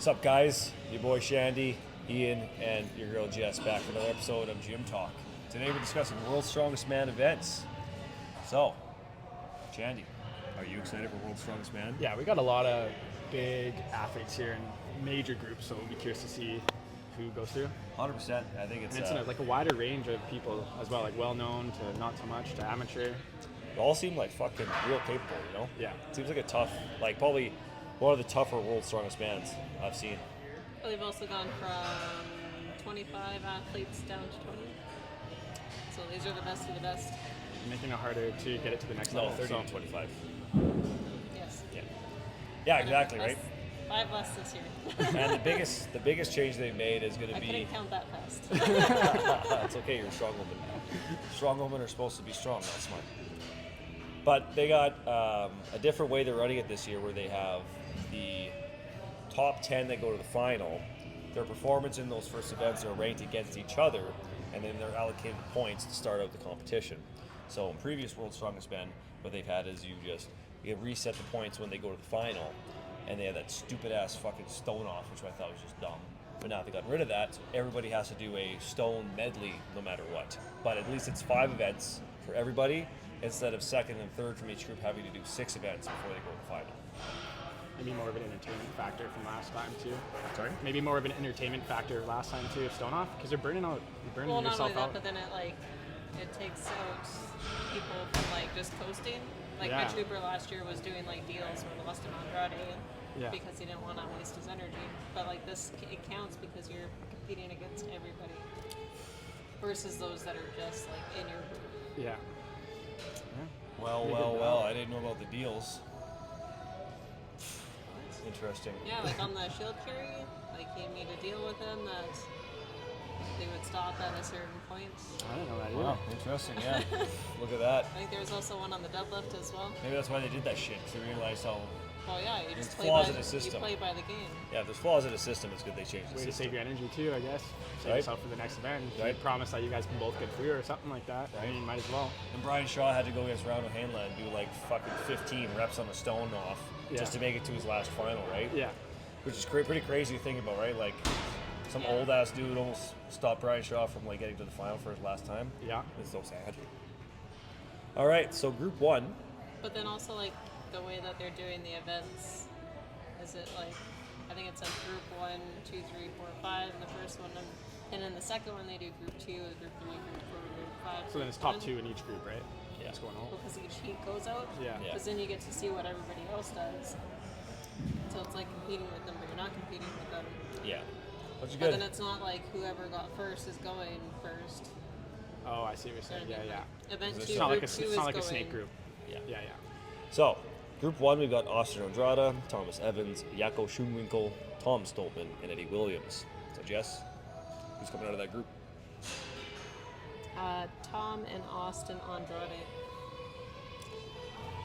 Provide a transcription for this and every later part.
What's up, guys? Your boy Shandy, Ian, and your girl Jess back for another episode of Gym Talk. Today we're discussing World's Strongest Man events. So, Shandy, are you excited for World's Strongest Man? Yeah, we got a lot of big athletes here in major groups, so we'll be curious to see who goes through. 100%. I think it's And it's like a wider range of people as well, like well-known to not so much to amateur. they all seem like fucking real capable, you know? Yeah. It seems like a tough, like probably one of the tougher World's Strongest Mans I've seen. Well, they've also gone from 25 athletes down to 20. So these are the best of the best. Making it harder to get it to the next No, level. 30 so. to 25. Yes. Yeah. Yeah, exactly, right? 5 less this year. And the biggest change they've made is going to I be. couldn't count that fast. It's okay, you're a strong woman. Strong women are supposed to be strong, not smart. But they got a different way they're running it this year where they have the top 10 that go to the final. Their performance in those first events are ranked against each other, and then they're allocated points to start out the competition. So in previous World's Strongest Men, what they've had is you reset the points when they go to the final, and they had that stupid ass fucking stone off, which I thought was just dumb. But now they got rid of that, so everybody has to do a stone medley no matter what. But at least it's 5 events for everybody, instead of second and third from each group having to do 6 events before they go to the final. Maybe more of an entertainment factor from last time too. Sorry? Maybe more of an entertainment factor last time too, stone off, because you're burning well, not yourself only that, out. but then it takes out people from just coasting. Like Yeah. Mitch Hooper last year was doing deals with Austin Andrade because he didn't want to waste his energy. But this, it counts because you're competing against everybody versus those that are just in your group. Yeah. Well, I didn't know about the deals. Interesting. Yeah, on the shield carry, he made a deal with them that they would stop at a certain point. I don't know that either. Wow, interesting, yeah. Look at that. I think there was also one on the deadlift as well. Maybe that's why they did that shit, because they realized how, Well, yeah, you just There's flaws play in the system. by the game. yeah, if there's flaws in the system, it's good they changed the Way to system. save your energy too, I guess. Save Right. yourself for the next event. If Right. you promise that you guys can both get through or something like that, I mean, might as well. And Brian Shaw had to go against Ronald Hanlon and do fucking 15 reps on a stone off just to make it to his last final, right? Yeah. Which is pretty crazy to think about, right? Some Yeah. old ass dude almost stopped Brian Shaw from getting to the final for his last time. Yeah. It's so sad. All right, so group 1. But then also the way that they're doing the events, is it I think it's group 1, 2, 3, 4, 5 in the first one, and then the second one they do group 2, group 3, group 4, group 5. So then it's top 2 in each group, right? Yeah. What's going on? Because each heat goes out. Yeah. Yeah. Because then you get to see what everybody else does. So it's competing with them, but you're not competing with them. Yeah. Which is But good. then it's not whoever got first is going first. Oh, I see what you're saying. Yeah, yeah. Event It's 2, It's not like group a, 2 it's is not like going. a snake group. Yeah. Yeah, yeah. So, group 1, we've got Austin Andrade, Thomas Evans, Jaco Schoenwinkel, Tom Stoltman, and Eddie Williams. So, Jess, who's coming out of that group? Tom and Austin Andrade.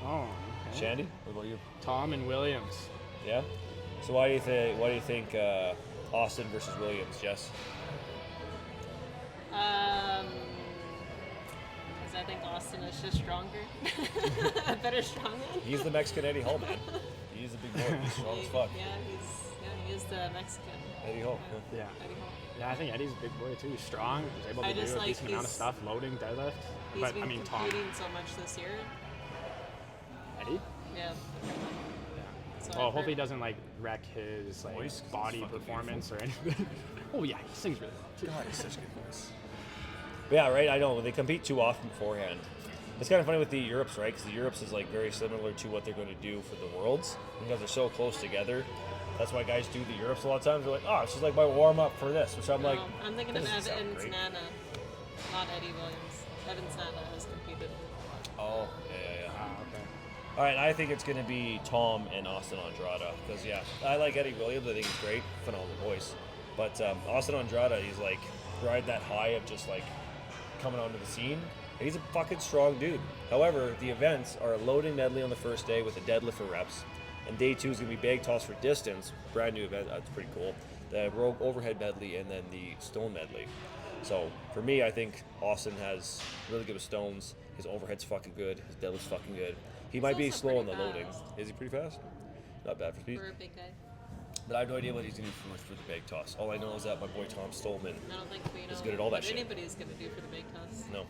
Oh, okay. Shandy, what about you? Tom and Williams. Yeah. So why do you think Austin versus Williams, Jess? Because I think Austin is just stronger. A better strongman. He's the Mexican Eddie Hall, man. He's a big boy. He's strong as fuck. Yeah, he is the Mexican. Eddie Hall. Yeah. Eddie Hall. Yeah, I think Eddie's a big boy too. He's strong. He's able to I do just a decent amount of he's- stuff, loading, deadlift. He's But been I mean, Tom, competing so much this year. Eddie. Yeah. So Well, I've hopefully he heard- doesn't wreck his Voice, 'cause it's body fucking performance or anything. Oh yeah, he sings really well too. God, he's such a good voice. But yeah, right. I know they compete too often beforehand. It's kind of funny with the Europes, right? Because the Europes is very similar to what they're going to do for the Worlds because they're so close together. That's why guys do the Europes a lot of times. They're like, oh, it's just my warm up for this, which I'm like. I'm thinking of that doesn't sound Evans great. Nana, not Eddie Williams. Evans Nana has competed. Oh, yeah. Ah, okay. All right, I think it's going to be Tom and Austin Andrade because I like Eddie Williams. I think he's great, phenomenal voice. But Austin Andrade, he's ride that high of just coming onto the scene. And he's a fucking strong dude. However, the events are a loading medley on the first day with a deadlift for reps, and day 2 is going to be bag toss for distance. Brand new event. That's pretty cool. The rogue overhead medley and then the stone medley. So for me, I think Austin has really good with stones. His overhead's fucking good. His deadlift's fucking good. He might be also slow on the pretty loading. fast. Is he pretty fast? Not bad for speed. For a big guy. But I have no idea what he's going to do for the big toss. All I know is that my boy Tom Stolman, I don't think we know He's good at all that what shit. anybody's going to do for the big toss. no.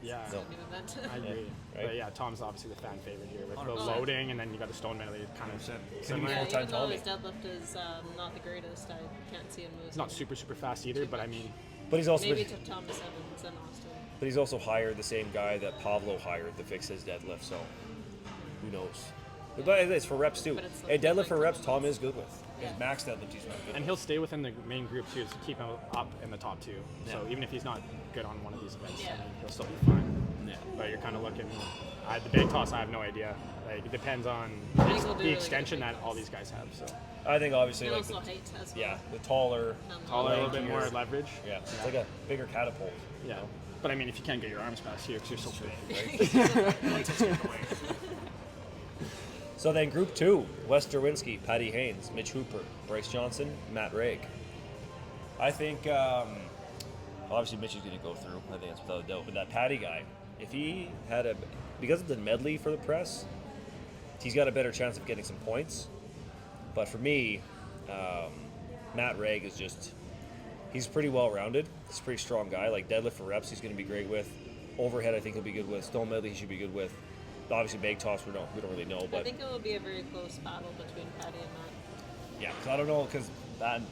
Yeah. No. New event. I agree. right? But yeah, Tom's obviously the fan favorite here with the 100%. loading, and then you got the stone medley kind of similar. Yeah, full-time even though Tommy. his deadlift is not the greatest, I can't see him losing. It's not super fast either, but I mean, But he's also Maybe been, to Thomas Evans and Austin. but he's also hired the same guy that Pablo hired to fix his deadlift. So who knows? But it's for reps too. But it's Hey, deadlift like for reps, Tom confidence. is good with. His Yeah. max deadlift, he's not good. and he'll stay within the main group too, to keep him up in the top two. So Yeah. even if he's not good on one of these events, Yeah. I mean, he'll still be fine. Yeah. But you're kind of looking. The big toss, I have no idea. Like it depends on think he'll do the really good extension big that all toss. these guys have. So I think obviously And like also height as well. yeah, the taller, taller, a little bit lankier. more leverage. Yeah, it's like a bigger catapult. Yeah. But I mean, if you can't get your arms past here because you're so big. So then Group 2, Wes Derwinski, Patty Haynes, Mitch Hooper, Bryce Johnson, Matt Raig. I think, obviously Mitch is going to go through, I think that's without a doubt, but that Patty guy, if he had because of the medley for the press, he's got a better chance of getting some points. But for me, Matt Raig is just, he's pretty well-rounded. He's a pretty strong guy. Like deadlift for reps, he's going to be great with. Overhead, I think he'll be good with. Stone medley, he should be good with. Obviously, bag toss, we don't really know, I but think it will be a very close battle between Patty and Matt. yeah, because I don't know, because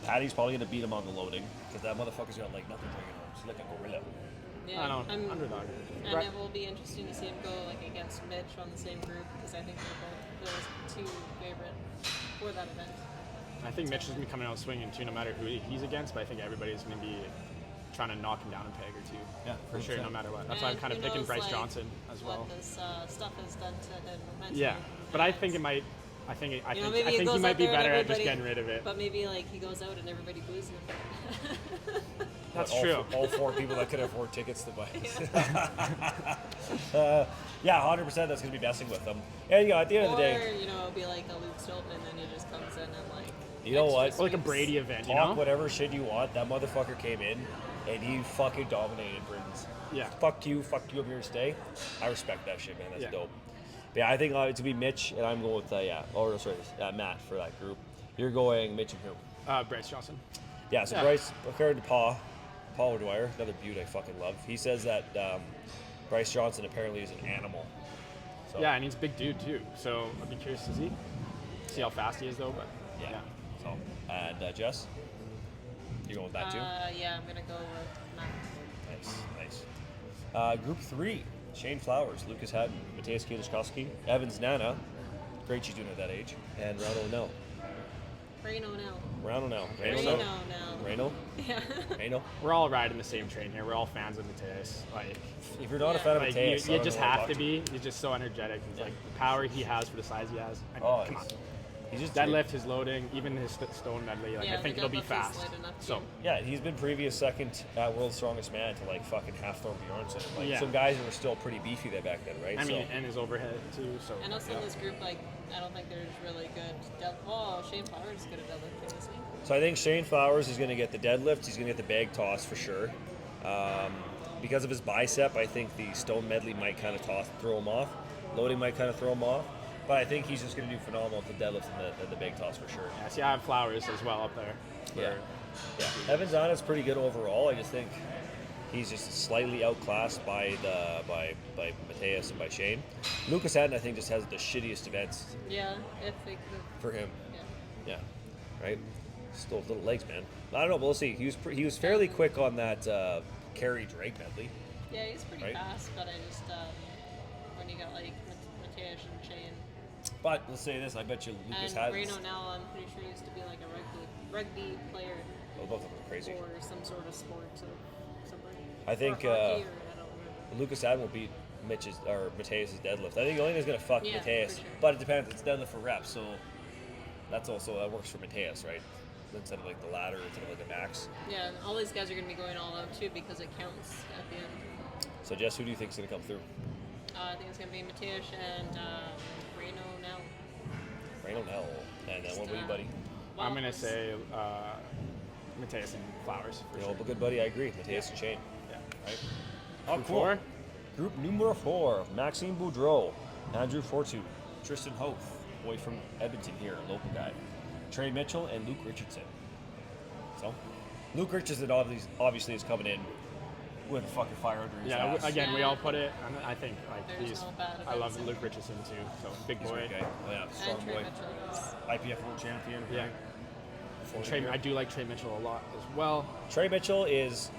Patty's probably going to beat him on the loading, because that motherfucker's got like nothing bringing home. He's like a gorilla. Yeah, I don't know. Underdog. And Right. it will be interesting to see him go like against Mitch on the same group because I think they're both those two favorite for that event. I think Mitch is going to be coming out swinging too, no matter who he's against. But I think everybody's going to be trying to knock him down a peg or two. Yeah, for sure, no matter what. That's why I'm And kind of who picking knows, Bryce like, Johnson as well. What this stuff has done to him mentally. Yeah, but I And, think it might. I think you know, I maybe think he goes might out be there and better at just everybody- getting rid of it. But maybe like he goes out and everybody boos him. That's all true. All four people that could afford tickets to buy. Yeah, 100%. That's going to be messing with them. And you know, at the end of the day, Or you know, it'll be like a Luke Stoltman, and he just comes in and like. You know extra what? Or like a sweeps. Brady event, you talk know? whatever shit you want. That motherfucker came in and he fucking dominated Britons. Yeah. Fuck you, I'm here to stay. I respect that shit, man. That's Yeah. dope. But yeah, I think it's going to be Mitch, and I'm going with, Matt for that group. You're going Mitch and who? Bryce Johnson. Yeah, so Yeah. Bryce, according to Paul Dwyer, another beaut I fucking love, he says that Bryce Johnson apparently is an animal. So, Yeah, and he's a big dude too. So I'd be curious to see how fast he is though. But Yeah. So, and Jess? You're going with that too? Yeah, I'm gonna go with Matt. Nice. Group 3, Shane Flowers, Lucas Hatton, Matthias Kieliszkowski, Evans Nana, great she's doing at that age, and Rano O'Neill. Reno now. Rano now. Reno now. now. Rano? Yeah. Rano? we're all riding the same train here. We're all fans of Mateus. Like, If you're not a Yeah. fan of like Matthias, I you don't just know what have to talk be. He's just so energetic. He's like the power he has for the size he has. I mean, Oh, come on. he's just Deadlift, his loading, even his stone medley. Like Yeah, I think the it'll be deadlift is fast. light enough, So too. Yeah, he's been previous second World's Strongest Man to like fucking half Thorn Bjornsson. Like Yeah. some guys that were still pretty beefy there back then, right? I mean, so, and his overhead too. So And also in this group, like, I don't think there's really good. Shane Flowers is good at deadlifting, isn't he? so I think Shane Flowers is going to get the deadlift. He's going to get the bag toss for sure. Because of his bicep, I think the stone medley might kind of throw him off. Loading might kind of throw him off. But I think he's just going to do phenomenal with the deadlift and the bag toss for sure. yeah, see, I have Flowers as well up there. Yeah. Yeah. Evans on is pretty good overall. I just think he's just slightly outclassed by Matthias and by Shane. Lucas Hatton, I think, just has the shittiest events Yeah, if they could. for him. Yeah. Yeah. Right? Still little legs, man. I don't know, but we'll see. He was fairly quick on that Kerry Drake medley. Yeah, he's pretty Right. fast, but I just when you got like Matthias and Shane But let's say this, I bet you Lucas and Hatton. Reno now, I'm pretty sure used to be like a rugby player Both of them are crazy. or some sort of sport of some sort. I think, or hockey, or I don't remember. Lucas Hatton will beat Matthias' deadlift. I think Elena's gonna fuck Yeah, Matthias, for sure. but it depends. It's deadlift for reps, so that works for Matthias, right? Instead of like the ladder, instead of like a max. Yeah, and all these guys are gonna be going all out too because it counts at the end. So Jess, who do you think's gonna come through? I think it's gonna be Matthias and Reno now. Rain O'Neill, and then what about you, buddy? I'm gonna Waffles. say Mateus and Flowers for You sure. know, but good buddy, I agree. Matthias and Shane, Yeah. right? Oh, Group cool. 4? Group numero 4: Maxime Boudreau, Andrew Fortu, Tristan Hoth, boy from Edmonton here, local guy. Trey Mitchell, and Luke Richardson. So, Luke Richardson obviously is coming in with a fucking fire under his Yeah, ass. again, we all put it. And I think like There's he's. no bad I love events. Luke Richardson too. So big He's a boy. great guy. Oh, yeah, strong And Trey boy. Mitchell is. IPF world champion. Yeah. right? Before the Trey, year. I do like Trey Mitchell a lot as well. Trey Mitchell is,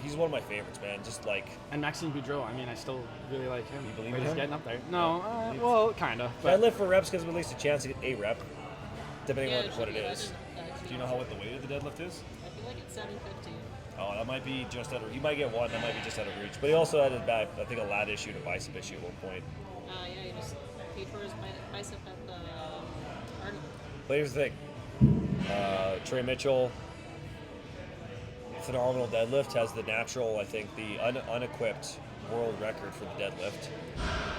he's one of my favorites, man. Just like, And Maxime Boudreau. I mean, I still really like him. You believe But in he's him? getting up there. No, Yeah. well, kind of. I But live for reps because at least a chance to get a rep, depending Yeah, on what should it be. I is. didn't know that. Do you know what the weight of the deadlift is? I feel like it's 750. Oh, that might be just out of. He might get one. That might be just out of reach. But he also had a bad, I think, a lat issue and a bicep issue at one point. Yeah, he tore his bicep at the Arnold. But here's the thing: Trey Mitchell, phenomenal deadlift, has the natural, I think, the unequipped world record for the deadlift.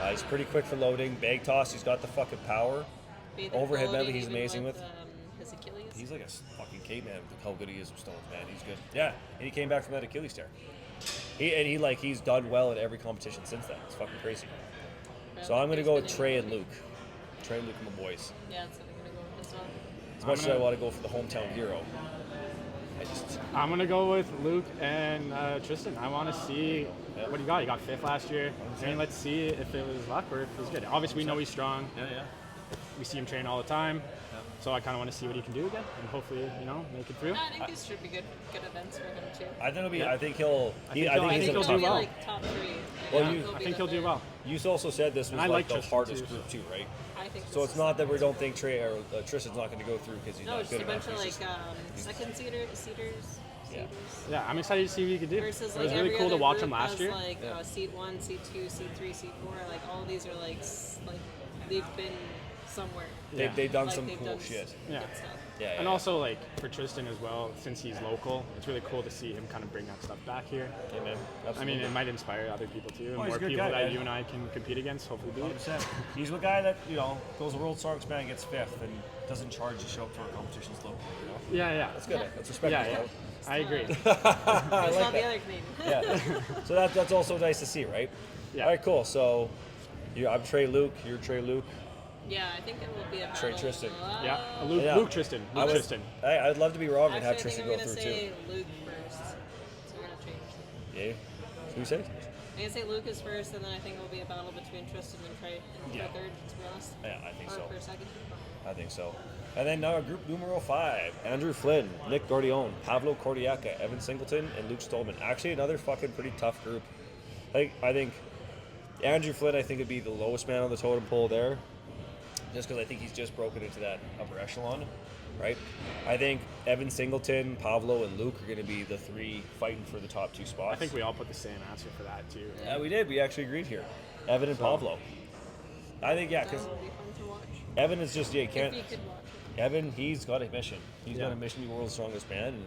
He's pretty quick for loading, bag toss. He's got the fucking power. Be the Overhead quality medley, he's even amazing with. His Achilles. He's like a fucking caveman with how good he is with stones, man. He's good. Yeah, and he came back from that Achilles tear. He's done well in every competition since then. It's fucking crazy. So I'm gonna go with Trey and Luke. Trey and Luke and the boys. Yeah, that's what I'm gonna go with as well. As much as I want to go for the hometown hero, I just I'm gonna go with Luke and Tristan. I want to see what he got. He got fifth last year. I mean, let's see if it was luck or if it was good. Obviously, we know he's strong. yeah. We see him train all the time. So I kind of want to see what he can do again, and hopefully, make it through. I think these should be good events for him too. I think it'll be. Yeah. I think he'll. I He, think I think he'll- he's I think gonna he'll top. do well. Like top 3. Well, Yeah, you- he'll I be think the he'll do third. well. You also said this was And I like like the Tristan hardest too, group so. too, right? I think So this it's is- not that we don't think Trey or Tristan's not going to go through because he's No, not it's good just a bunch enough. of He's like just- second seaters. Yeah. Yeah, I'm excited to see what he can do. Versus It like was really every cool to other watch group him last has, year. Like Yeah. seat 1, seat 2, seat 3, seat 4. Like all of these are like they've been somewhere. Yeah. They've done Like, some they've cool done shit. Yeah. good stuff. Yeah, And also, like, for Tristan as well, since he's local, it's really cool to see him kind of bring that stuff back here. Yeah, man. I Absolutely. mean, it might inspire other people too, and Well, he's more a good people guy, that man. you and I can compete against, hopefully beat. 100%. He's the guy that goes to World Strongest Man, gets fifth, and doesn't charge to show up to our competitions locally. Yeah, That's good. That's respectable. yeah. I agree. I He's like not the that. other Canadian. Yeah. So that's also nice to see, right? Yeah. All right, cool. So I'm Trey Luke. You're Trey Luke. Yeah, I think it will be a battle. Trey Tristan. Yeah, Luke, Yeah. Luke Tristan. I Luke was- Tristan. I'd love to be wrong and Actually, have I think Tristan I'm go gonna through say too. Luke first. So we're gonna change. Yeah. Who you say? I'm gonna say Luke is first, and then I think it will be a battle between Tristan and Trey Yeah. for third, to be honest. Yeah, I think Or so. for second. I think so. And then now group numero 5. Andrew Flynn, Nick Gordione, Pavlo Cordiaca, Evan Singleton, and Luke Stolman. Actually, another fucking pretty tough group. I think Andrew Flynn, I think, would be the lowest man on the totem pole there. Just because I think he's just broken into that upper echelon, right? I think Evan Singleton, Pavlo, and Luke are going to be the 3 fighting for the top 2 spots. I think we all put the same answer for that too. Yeah, we did. We actually agreed here. Evan and Pavlo. I think, yeah, That because will be fun to watch. Evan is just, you If can't. you could watch it. Evan, he's got a mission. He's got Yeah. a mission to be world's strongest man. And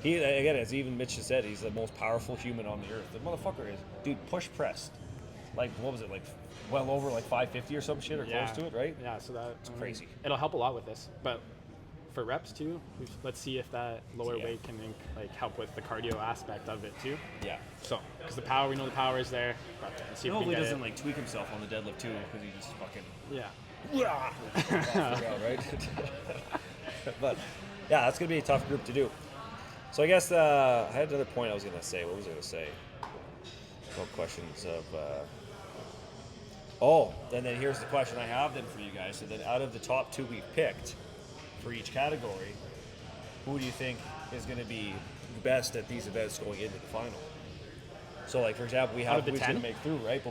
he, again, as even Mitch has said, he's the most powerful human on the earth. The motherfucker is, dude, push pressed. Like, what was it, like, well over like 550 or some shit or Yeah. close to it, right? Yeah, so that crazy. It'll help a lot with this, but for reps too, let's see if that lower Yeah. weight can like help with the cardio aspect of it too. Yeah. So, because the power, we know the power is there. But let's see if we Hopefully can doesn't get like tweak himself on the deadlift too, because he just fucking it. right? But yeah, that's gonna be a tough group to do. So I guess I had another point I was gonna say. What was I gonna say? Well, questions of. And then here's the question I have then for you guys. So then, out of the top 2 we've picked for each category, who do you think is going to be best at these events going into the final? So, like for example, we Out have of the who's going 10? to make through, right?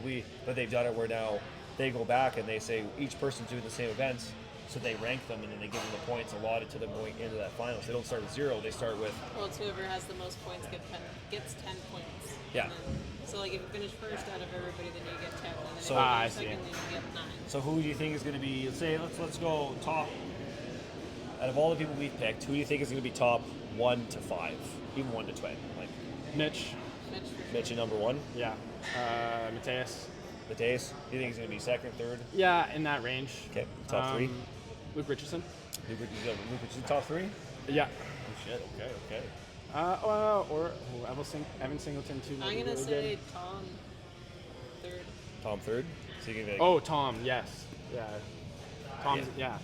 But they've done it where now they go back and they say each person's doing the same events, so they rank them and then they give them the points allotted to them going into that final. So they don't start with 0; they start with Well, it's whoever has the most points gets 10 points. Yeah. And then- so like if you finish first out of everybody, then you get 10. And then So- if you I finish see. second, then you get 9. So who do you think is going to be? Let's go top. Out of all the people we've picked, who do you think is going to be top 1 to 5, even 1 to 20? Like Mitch, Mitch for sure. Mitch at number 1, yeah, Mateus, Mateus. Do you think he's going to be 2nd, 3rd? yeah, in that range. Okay, top 3. Luke Richardson, Luke Richardson, top 3. yeah, Oh shit. Okay. or Evan Singleton too. I'm might be gonna really say good. Tom third. Tom 3rd. So you can be like, Oh, Tom, yes, yeah, Tom's, Yeah. yeah.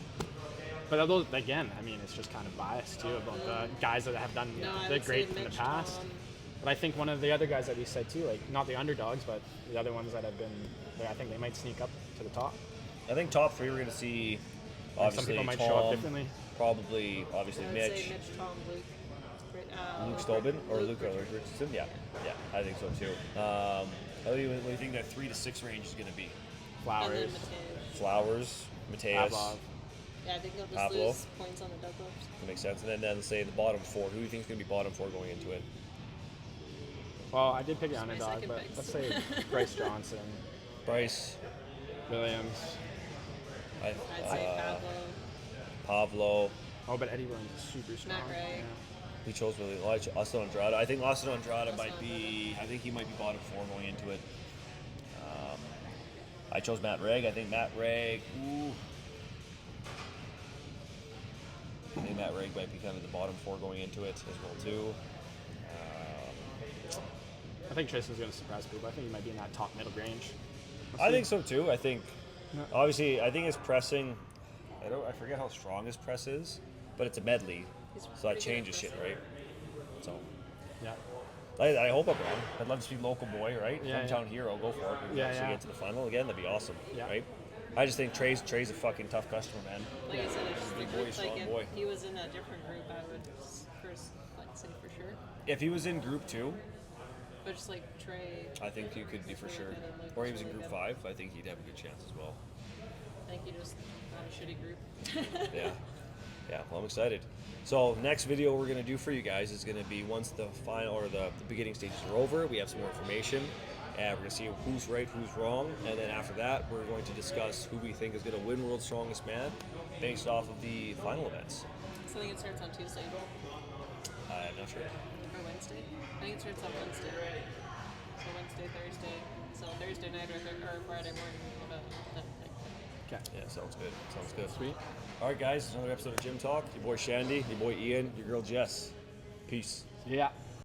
But those, again, I mean, it's just kind of biased too about the guys that have done No, I the would say great in the Mitch, past. Tom. But I think one of the other guys that we said too, like not the underdogs, but the other ones that have been there, I think they might sneak up to the top. I think top three we're going to see. Some Obviously, people might Tom, show up differently. Probably, obviously I would Mitch, say Mitch, Tom, Luke. Luke Stolben, or Luke Richardson. Richardson. Yeah, I think so too. What do you think that 3 to 6 range is going to be? And then Flowers, Mateus. Flowers, Mateus. Pavlov. Yeah, I think they'll just Pablo. lose points on the deadlifts. That makes sense. And then say the bottom 4. Who do you think is going to be bottom 4 going into it? Well, I did pick an Just my underdog, second but picks. let's say Bryce Johnson, Bryce, Williams. I, I'd say Pavlo. Pablo. Oh, but Eddie Williams is super strong. Matt Ray. He chose really Austin Andrade. I think Austin Andrade Austin might be. I think he might be bottom 4 going into it. I chose Matt Reg. I think Matt Reg. Ooh. I think Matt Reg might be kind of the bottom 4 going into it as well too. I think Tristan's going to surprise people. I think he might be in that top middle range. I think so too. I think Yeah. obviously I think his pressing. I forget how strong his press is, but it's a medley, He's so that pretty good changes at shit, pressing. right? So. Yeah. I hope I'm wrong. I'd love to see local boy, right? Yeah, Hometown hero, go for it. We Yeah, actually yeah. get to the final again. That'd be awesome, Yeah. right? I just think Trey's a fucking tough customer, man. Like I said, it's just the Big boy, group. Like strong if boy. he was in a different group, I would first like say for sure. If he was in Group 2, But just like Trey, I think he could be for Really sure. good and Luke Or he was was in really Group good. 5. I think he'd have a good chance as well. I think he just had a shitty group. Yeah. Yeah, well, I'm excited. So next video we're going to do for you guys is going to be once the final or the beginning stages are over, we have some more information, and we're going to see who's right, who's wrong, and then after that we're going to discuss who we think is going to win World's Strongest Man based off of the final events. So I think it starts on Tuesday I'm not sure. or Wednesday. I think it starts on Wednesday. So Wednesday, Thursday. So Thursday night or Friday morning. Okay. Yeah, sounds good. Sounds good. Sweet. All right, guys, another episode of Gym Talk. Your boy Shandy, your boy Ian, your girl Jess. Peace. Yeah.